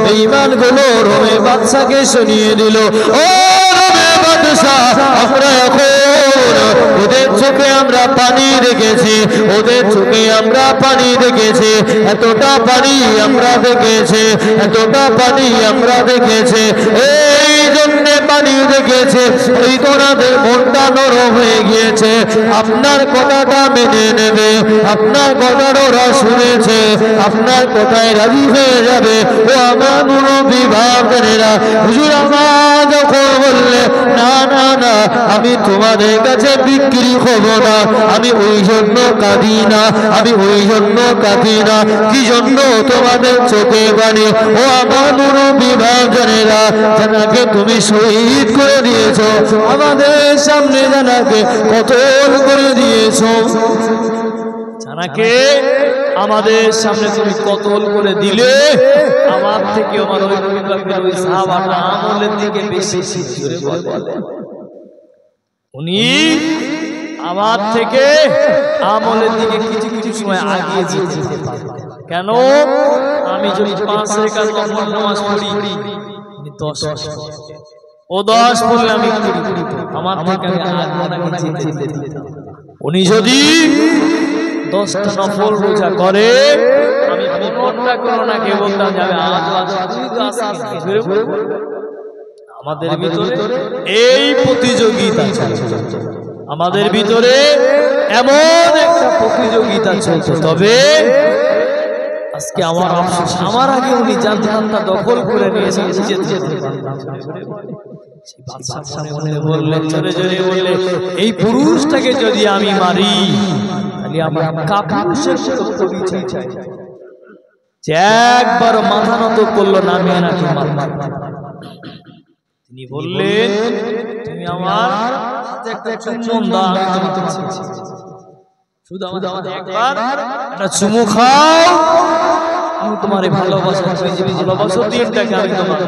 বেঈমানগুলো রোমে বাদশাকে শুনিয়ে দিল, ও রোমে বাদশা, আমরা এখন ওদের চোখে আমরা পানি দেখেছি, ওদের চোখে আমরা পানি দেখেছি, এতটা পানি আমরা দেখেছি, এতটা পানি আমরা দেখেছি, এই জন্য পানি দেখেছে, এই তোরাদের মনটা নরম হয়ে গিয়েছে, আপনার কথাটা মেনে নেবে, আপনার কথাটা ওরা শুনেছে, আপনার কথায় রাজি হয়ে যাবে। ও আমার মুরব্বি ভাবনেরা, হুজুর আমার যখন বললে না না না, আমি তোমাদের কাছে বিক্রি হব না, আমি ওই জন্য কাঁদি না, আমি ওই জন্য কাঁদি না, কি জন্য তোমাদের চোখে পানি। ও আমার মুরব্বি ভাবনেরা, জানাকে তুমি শহীদ করে দিয়েছো, আমাদের সামনে জানাকে কতল করে দিয়েছো, জানাকে আমাদের সামনে তুমি কতল করে দিলে, আমার থেকে আমার ওই সাহাবাটা আমলের দিকে বেশি উনি আমার থেকে আমলের দিকে কিছু কিছু সময় আগিয়ে যেতে পারতেন। কেন? আমি যদি 5 রাকাত নফল নামাজ পড়ি, 10 ও 10 পড়লে আমি আমার থেকে আগে যেতে দিতাম। উনি যদি 10টা নফল রোজা করে, আমি কোনটা করো না কে বলতাম যাবে আমাদের ভিতরে এই প্রতিযোগিতা চলছে, আমাদের ভিতরে এমন একটা প্রতিযোগিতা চলছে। তবে আজকে আমার আফসোস, আমার আগে উনি জান্নাতটা দখল করে নিয়েছেন, এই পুরুষটাকে যদি আমি মারি, তাহলে আমার কাপুরুষের পরিচয় চাই। একবার মাথা নত করলো না, আমি এনাকে মারলাম। তিনি বললেন, তুমি আমার হাতে একটা চুম্বন দাও, আমি তোমাকে শুধু আমাকে একবার একটা চুমু খাও, আমি তোমারে ভালোবাসা, ভালোবাসো দিনটাকে আমি তোমার।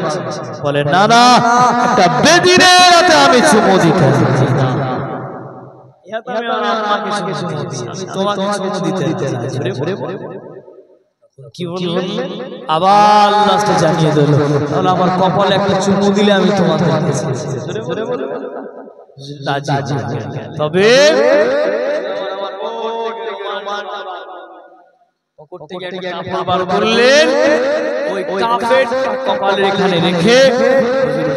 বলে না না, একটা বেদিনের রাতে আমি চুমু দিতে না, আমি তোমাকে চুমু দিতে না। কি বললেন? আবার লাস্টে জানিয়ে দিল, তাহলে আমার কপালে একটা চুমু দিলে আমি তোমাকে তবে করলেন, ওই কাফেরটা কপালের এখানে রেখে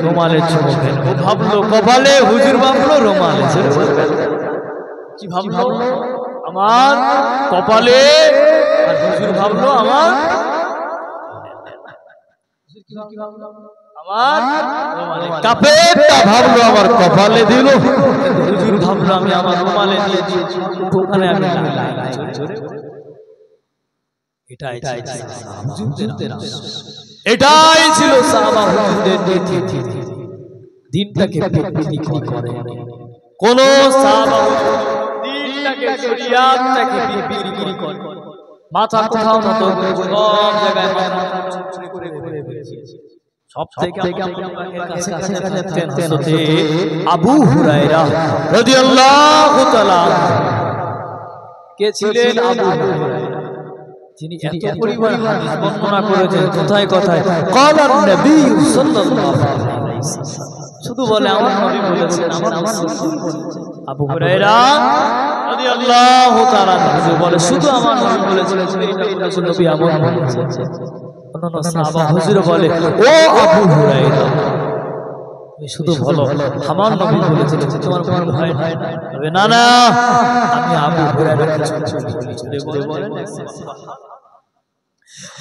রুমালে চুমু দেন। ও ভাবলো কপালে, হুজুর ভাবলো রুমালে। কি ভাবলো? আমার কপালে, আর হুজুর ভাবলো আমার কাফেরটা ভাবলো আমার কপালে দিল, হুজুর ভাবলো আমি আমার রুমালে দিয়ে দিয়েছি। ওখানে আমি এটাই ছিল সাহাবা হুজুরদের নীতি। দিনটাকে বিক্রি করে কোন সাহাবা দিনটাকে, শরিয়াতটাকে বিক্রি করে, মাথা কোথাও না তো সব জায়গায় মাথা করে সব থেকে কাছে হযরত আবু হুরায়রা রাদিয়াল্লাহু তাআলা। কে ছিলেন আবু হুরায়রা? যিনি এত পরিমাণ হাদিস বর্ণনা করেছেন, কোথায় কোথায় ক্বালান নবী সাল্লাল্লাহু আলাইহি ওয়াসাল্লাম, শুধু বলে আমার নবী বলেছেন, আমার রাসূল বলেছেন। আবু হুরায়রা রাদিয়াল্লাহু তাআলা বলে, শুধু আমার নবী বলেছেন, এটা বলেছেন নবী আমার বলেছেন। অন্যান্য সাহাবা হুজুর বলে, ও আবু হুরায়রা, তুমি শুধু বলো আমার নবী বলেছেন, তোমার ভুল হয় না? তবে না না, আমি আবু হুরায়রা কিছু বলেন।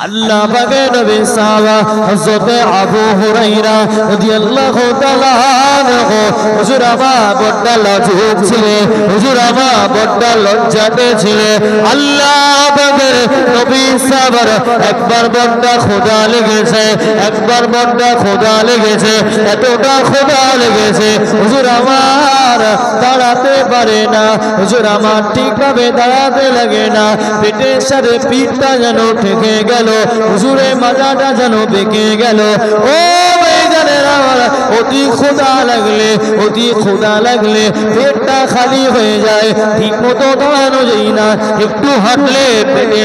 আল্লাহ পাকের নবী সাহাবা হযরত আবু হুরায়রা রাদিয়াল্লাহু তাআলা আনহু, হুজুর আমার বড় লাজুক ছিলেন, হুজুর আমার বড় লজ্জাতে ছিলেন। আল্লাহ পাকের নবী সাহাবার একবার বড় খোদা লেগেছে, একবার বড় খোদা লেগেছে, এতটা খোদা লেগেছে হুজুর আমার দাঁড়াতে পারে না, হুজুর আমার ঠিকভাবে দাঁড়াতে লাগে না, পেটের সাথে পিঠটা যেন ঠেকে গেল, হুজুরের মাথাটা যেন বেঁকে গেল। ও ভাইজানেরা, অতি ক্ষুধা লাগলে পেটটা খালি হয়ে যায়, ঠিক মতো দাঁড়ানো যায় না, একটু হাঁটলে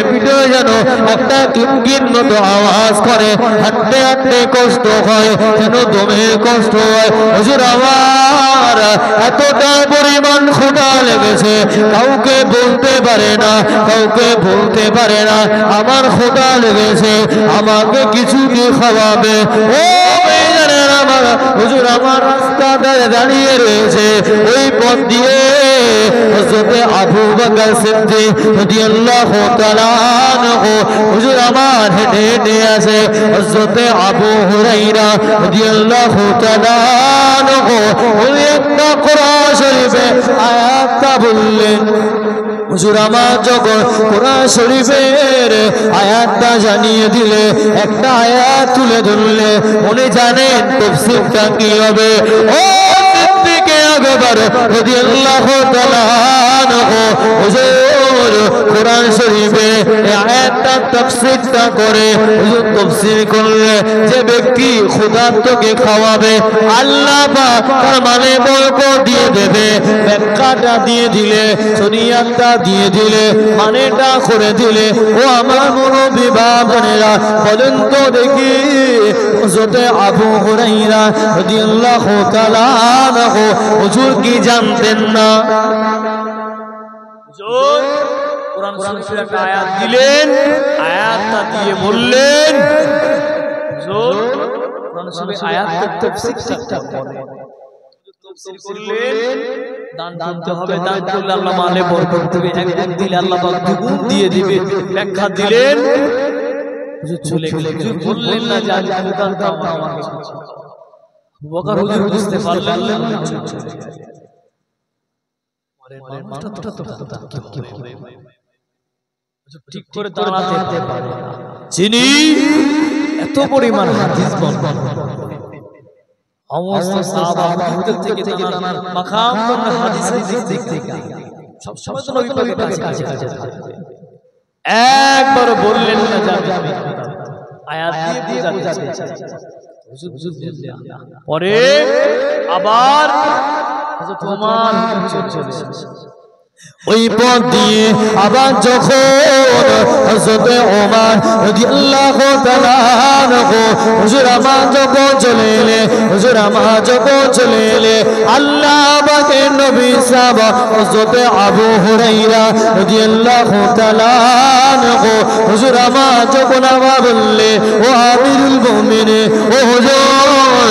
পিঠে যেন একটা কিনকিন মতো আওয়াজ করে, হাঁটতে হাঁটতে কষ্ট হয়, যেন দমের কষ্ট হয়। হুজুর আমার এতটা পরিমাণ ক্ষুধা লেগেছে, কাউকে বলতে পারে না আমার ক্ষুধা লেগেছে, আমাকে কিছু কি খাওয়াবে? ও ভাইজানেরা আমার, হুজুর আমার রাস্তাটায় দাঁড়িয়ে রয়েছে, ওই পথ দিয়ে হযরতে আবু বকর সিদ্দিক রাদিয়াল্লাহু তাআলা আনহু হুজুর আমার হেঁটে হেঁটে আসে। হযরতে আবু হুরায়রা রাদিয়াল্লাহু তাআলা আনহু উনি একটা কোরআন শরীফে আয়াতটা বললেন। হুজুর আমার যখন কোরআন শরীফের আয়াতটা জানিয়ে দিলে, একটা আয়াত তুলে ধরলে, উনি জানেন তাফসীরটা কি হবে। ও সিদ্দিকে আকবর রাদিয়াল্লাহু তাআলা আনহু হুজুর কোরআন শরীফে এই আয়াতটা তাফসীরটা করে, হুজুর তাফসীর করলে, যে ব্যক্তি ক্ষুধার্তকে খাওয়াবে আল্লাহ পাক তার মানে বরকত দিয়ে দেবে। ব্যাখ্যাটা দিয়ে দিলে, শরীয়তটা দিয়ে দিলে, মানেটা করে দিলে, ও আমার মুরব্বি বাবারা বলেন তো দেখি, হযরতে আবু হুরায়রা রাদিয়াল্লাহু তাআলা আনহু হুজুর কি জানতেন না? হুজুর কোরআন শরীফের একটা আয়াত দিলেন, আয়াতটা দিয়ে বললেন, হুজুর কোরআন শরীফের আয়াতের তাফসীরটা করেন। তাফসীর করলেন, দান দিতে হবে, দান করলে আল্লাহ মালে বরকত দেবে, এক দিলে আল্লাহ পাক দ্বিগুণ দিয়ে দিবে। ব্যাখ্যা দিলেন, হুজুর চলে গেলেন। হুজুর বললেন না যে আজ দানটা আমার কাছে। বকর হুজুর বুঝতে পারলেন না, ঠিক করে দাঁড়াতে পারে না, যিনি এত পরিমাণ হাদিস বর্ণনা সমস্ত সাহাবাদের থেকে তার মাকাম হাদিসের দিক থেকে সব সময় তো নবী পাকের কাছে একবার বললেন না যাবে আয়াত দিয়ে বুঝাতে পরে আবার তোমার ওই পথ দিয়ে আবার যখন হযরতে ওমর রাদিয়াল্লাহু তাআলা আনহু হুজুর আমার যখন চলে এলে, আল্লাহ পাকের নবী সাহাবা হযরতে আবু হুরায়রা রাদিয়াল্লাহু তাআলা আনহু হুজুর আমার যখন আবার বললে, ও আমিরুল মুমিনিন, ও হুজুর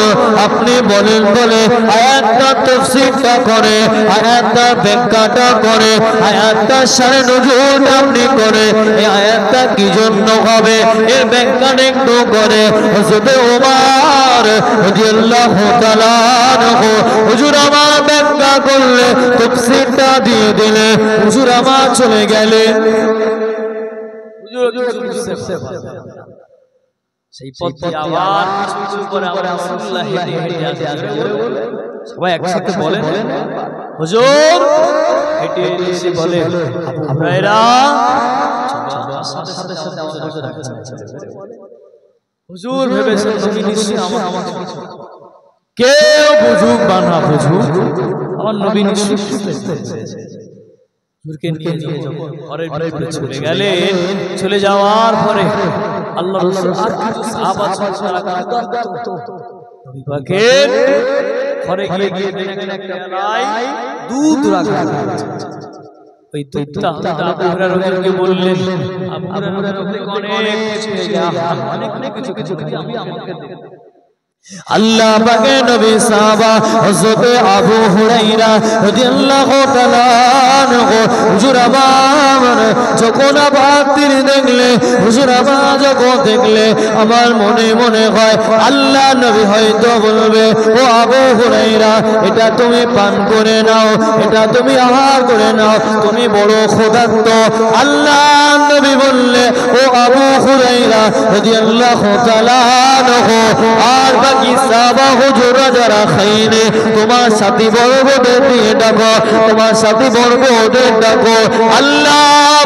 আপনি বলেন বলে আয়াতটা তাফসীরটা করে, আয়াতটা ব্যাখ্যাটা করে, আয়াতটা সারে নজুল আপনি করে, এই আয়াতটা কি জন্য হবে এর ব্যাখ্যাটা একটু করে। হযরতে ওমর রাদিয়াল্লাহু তাআলা আনহু হুজুর আমার ব্যাখ্যা করলে, তাফসীরটা দিয়ে দিলে, হুজুর আমার চলে গেলেন। সেই পথে আবার কিছু করে আমরা রাসূলুল্লাহ হেঁটে হেঁটে আসি, সবাই একসাথে বলেন, হুজুর হেঁটে এসে বলে, আবু হুরায়রা সাথে সাথে হুজুর ভেবেছেন নবী নিশ্চয়ই আমার কেউ বুঝুক বা না বুঝুক, আমার নবী নিশ্চয়ই হুজুরকে নিয়ে যখন ঘরের ভিতরে চলে গেলেন, চলে যাওয়ার পরে আল্লাহ রাসূল আর কিছু সাহাবা নবী পাকের ঘরে গিয়ে দেখেন একটা গায় দুধ রাখা আছে। ওই দুধটা আবু হুরায়রাকে বললেন, আবু হুরায়রা অনেক কিছু আমি আমাকে দেন। আল্লাহ পাকের নবী সাহাবা হযরতে আবু হুরায়রা রাদিয়াল্লাহু তাআলা আনহু হুজুর আমার যখন আবার তিনি দেখলে, হুজুর আমার যখন দেখলে, আমার মনে মনে হয় আল্লাহ নবী হয়তো বলবে, ও আবু হুরায়রা এটা তুমি পান করে নাও, এটা তুমি আহার করে নাও, তুমি বড় ক্ষুধার্ত। আল্লাহ নবী বললে, ও আবু হুরায়রা রাদিয়াল্লাহু তাআলা আনহু আর বাকি সাহাবা হুজুররা যারা খাইনি তোমার সাথী বর্গদের দিয়ে ডাকো, তোমার সাথী বর্গ ওদের ডাকো। আল্লাহ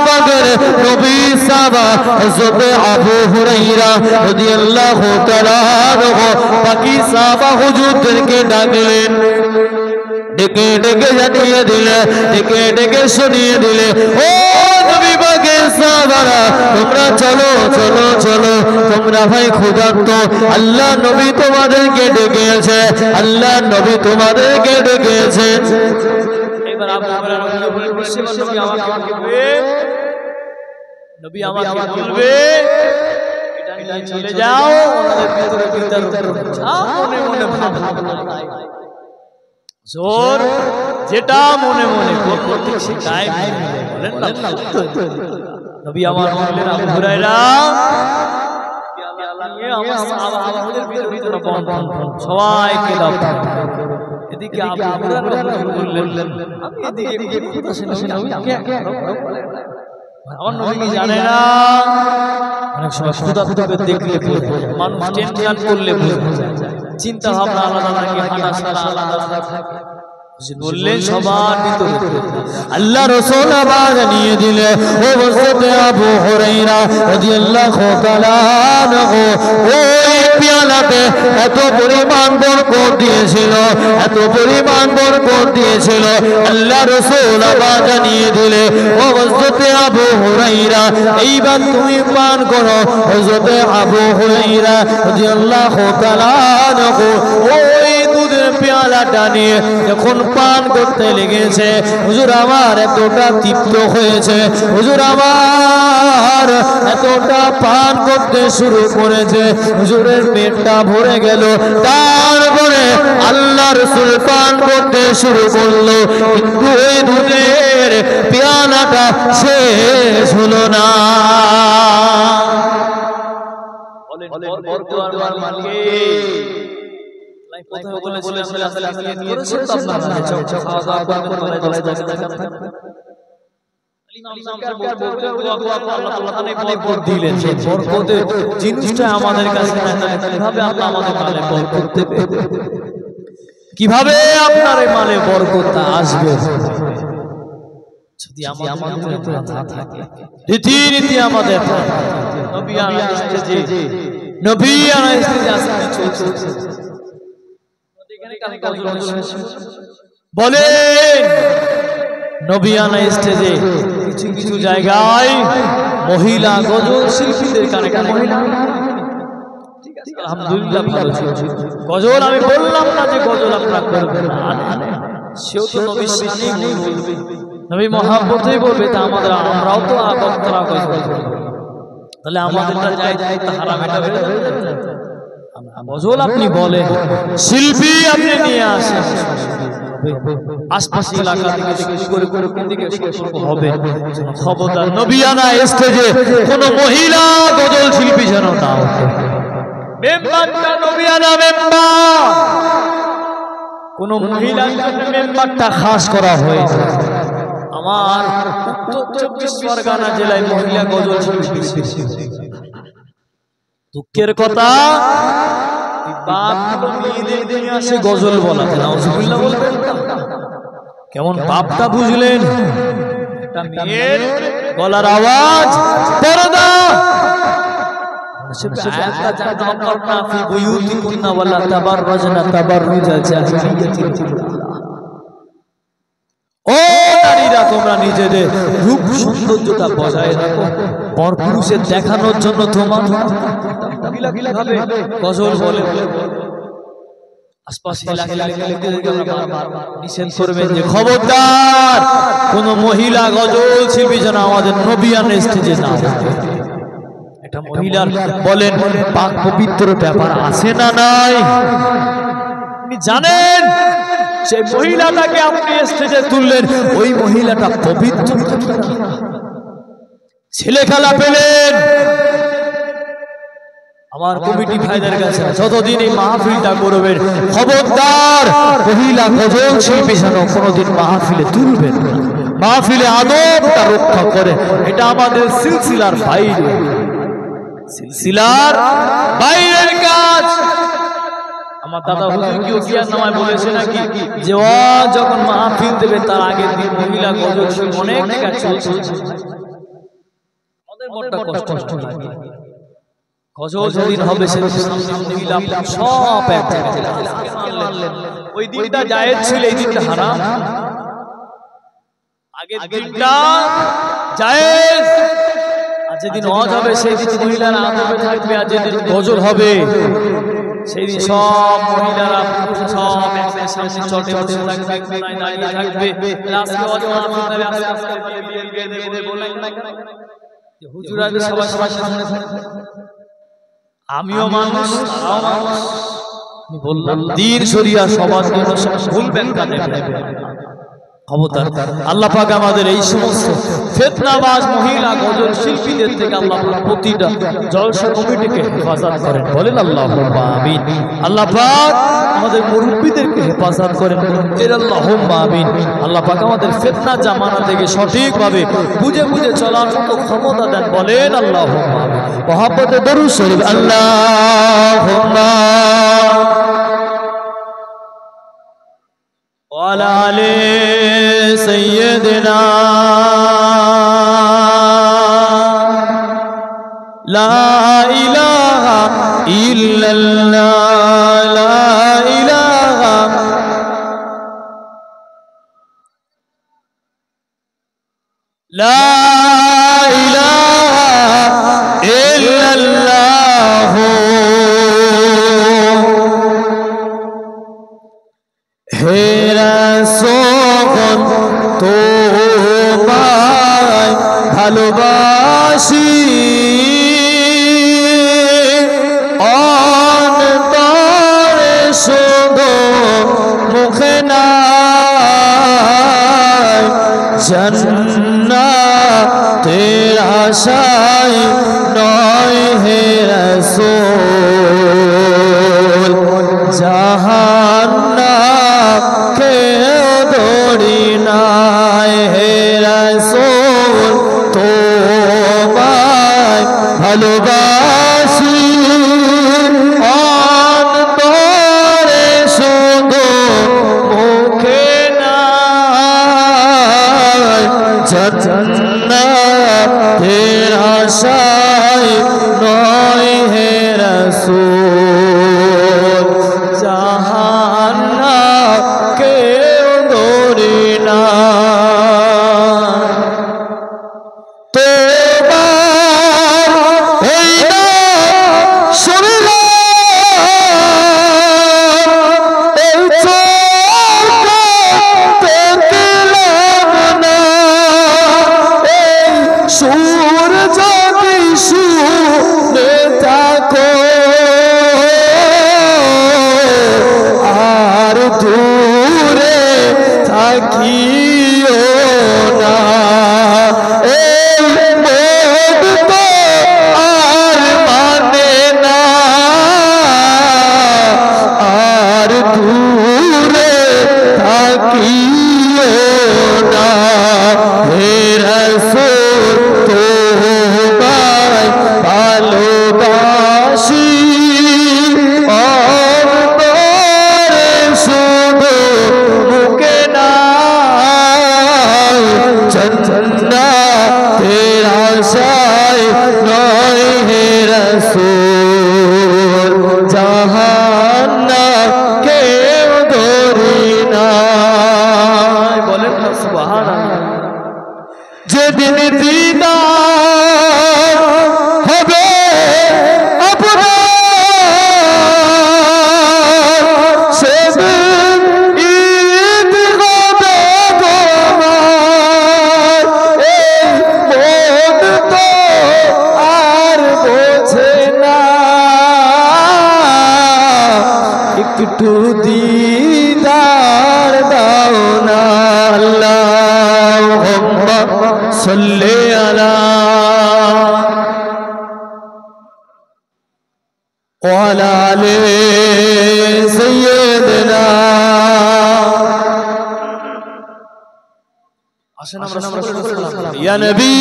পাকের নবী সাহাবা হযরত আবু হুরায়রা রাদিয়াল্লাহু তাআলা আনহু বাকি সাহাবা হুজুরদেরকে ডাকলেন, ডেকে ডেকে জানিয়ে দিলে, ডেকে ডেকে শুনিয়ে দিলে, ও নবী পাকের সাহাবারা তোমরা চলো চলো চলো, তোমরা ভাই ক্ষুধার্ত, আল্লাহ নবী তোমাদেরকে ডেকেছে, আল্লাহ নবী তোমাদেরকে ডেকেছে। এবার আবু হুরায়রা বলে বলছে নবী আমাকে বলবে, নবী আমাকে বলবে এটা নিয়ে চলে যাও, ওনাদের ভিতরে বিতর্ক যাও, মনে মনে ভাবনা জোর যেটা মনে মনে করতে সেটাই বলেন না। নবী আমার বললেন আবু হুরায়রা আমার সাহাবাদের ভিতরে সবাইকে দাও। এদিকে আবু হুরায়রা বললেন আমি এদিকে কথা শুনে আমার নবী জানে না, অনেক সময় ক্ষুধার্তকে দেখলে মানুষ টেনশন করলে চিন্তা ভাবনা আলাদা থাকে, হাঁটা সারা আলাদা থাকে, বললেন সবার ভিতরে আল্লাহ রাসূল আবার নিয়ে দিলে ও হযরত আবু হুরায়রা রাদিয়াল্লাহু তাআলা আনহু ওই পেয়ালাতে এত পরিমাণ বরকত দিয়েছিল, এত পরিমাণ বরকত দিয়েছিল। আল্লাহ রাসূল আবার জানিয়ে দিলে ও হযরত আবু হুরায়রা এইবার তুমি পান করো। হযরত আবু হুরায়রা রাদিয়াল্লাহু তাআলা আনহু ওই দুধের পেয়ালাটা নিয়ে যখন পান করতে লেগেছে, হুজুর আমার এতটা তৃপ্ত হয়েছে, হুজুর আমার এতটা পান করতে শুরু করেছে, হুজুরের পেটটা ভরে গেল। তারপরে আল্লাহ রাসূল পান করতে শুরু করলো, কিন্তু ওই দুধের পেয়ালাটা শেষ হলো না। কিভাবে আপনার এই মালে বরকত আসবে যদি আমাদের থাকে রীতি আমাদের নবী বলেন নবিয়ানা স্টেজে কিছু কিছু জায়গায় মহিলা গজল শিল্পীদের কানে কানে আলহামদুলিল্লাহ ভালো গজল আমি বললাম না যে গজল আপনারা করবেন না, সেও তো নবীর শানেই বলবে, নবী মহব্বতেই বলবে, তা আমাদের আমরাও তো বক্তারা গজল তাহলে আমাদেরটা যায় তা হারাম, এটা গজল আপনি বলেন, শিল্পী আপনি নিয়ে আসেন, আশপাশের এলাকা থেকে করে করে কোন দিকে সতর্ক হবে। খবরদার নবিয়ানা স্টেজে কোন মহিলা গজল শিল্পী যেন না ওঠে। মেম্বারটা নবিয়ানা মেম্বার, কোন মহিলা মেম্বারটা খাস করা হয়েছে। আমার উত্তর 24 পরগনা জেলায় মহিলা গজল শিল্পী, দুঃখের কথা গজল বলা কেমন বাপটা বুঝলেন, একটা মেয়ের গলার আওয়াজ পর্দা ও নারীরা তোমরা নিজেদের রূপ সৌন্দর্যতা বজায় রাখো, পরপুরুষের দেখানোর জন্য তোমার গজল বলে নিষেধ করবেন যে খবরদার কোন মহিলা গজল শিল্পী যেন আমাদের নবিয়ান স্টেজে না থাকে। এটা মহিলার বলেন পাক পবিত্র ব্যাপার আছে না নাই? আপনি জানেন সেই মহিলাটাকে আপনি স্টেজে তুললেন, ওই মহিলাটা পবিত্র ছেলে খেলা পেলেন। আমার কমিটি ভাইদের কাছে যতদিন এই মাহফিলটা করবেন খবরদার মহিলা গজল শিল্পী যেন কোনোদিন মাহফিলে তুলবেন, মাহফিলে আদবটা রক্ষা করে। এটা আমাদের সিলসিলার বাইরে, সিলসিলার বাইরের কাজ। আমার দাদা হুজুর কি ওসিয়াত নামায় বলেছে নাকি যে ও যখন মাহফিল দেবে তার আগের দিন মহিলা গজল শুনে অনেক টাকা চলছে, আমাদের মনটা কষ্ট লাগে। গজল যেদিন হবে সেদিন সামনে মহিলা সব এক জায়গায় মানলেন, ওই দিনটা জায়েজ ছিল, এই দিনটা হারাম। আগের দিনটা জায়েজ, আর যেদিন ওয়াজ হবে সেই দিন মহিলারা আদবে থাকবে, আর যেদিন গজল হবে সেই দিন সব মহিলারা সব একসাথে সামনে চটে বসে থাকবে, কোনায় দাঁড়িয়ে থাকবে। আজকে ওয়াজ মাহফিল হবে, আস্তে আস্তে বিয়ে বলেন না যে হুজুর আগে সবার সামনে থাকবে। আমিও মানুষ, তারাও মানুষ। আমি বললাম দ্বীন শরিয়া সবার জন্য ভুল ব্যাখ্যা দেবে খবরদার। আল্লাহ পাক আমাদের এই সমস্ত ফিতনাবাজ মহিলা গজল শিল্পীদের থেকে আল্লাহ পাক প্রতিটা জলসা কমিটিকে হেফাজত করেন, বলেন আল্লাহুম্মা আমিন। আল্লাহ পাক আমাদের মুরব্বিদেরকে হেফাজত করেন, এর আল্লাহুম্মা আমিন। আল্লাহ পাক আমাদের ফিতনা জামানা থেকে সঠিকভাবে বুঝে বুঝে চলার মতো ক্ষমতা দেন, বলেন আল্লাহুম্মা আমিন। মহব্বতে দরুদ শরীফ আল্লাহুম্মা ওয়ালা আলি সাইয়্যিদিনা লা ইলাহা ইল্লাল্লাহ, লা ইলাহা লা ইলাহা ইল্লাল্লাহ। হে রাসূল তোমায় ভালোবাসি, অন্তরে শুধু মুখে নাই, জান্নাতের আশায় নয় হে রাসূল, জাহান্নামকে দড়ি নাই হে রাসূল তোমায় ভালোবাসি, অন্তরে শুধু মুখে নাই, জান্নাতের আশায় নয় হে রাসূল, জাহান্নামকে দড়ি নাই। যেদিন দিদার হবে আপনার, সেদিন ঈদ হবে তোমার। এই মন তো আর বোঝে না, একটু দিদার দাও না। আল্লাহুম্মা সাল্লি আলা ওয়ালা আলি সাইয়্যিদিনা। আসেন আমরা ইয়া নবী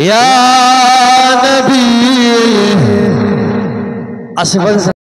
ইয়া নবী আশেপাশে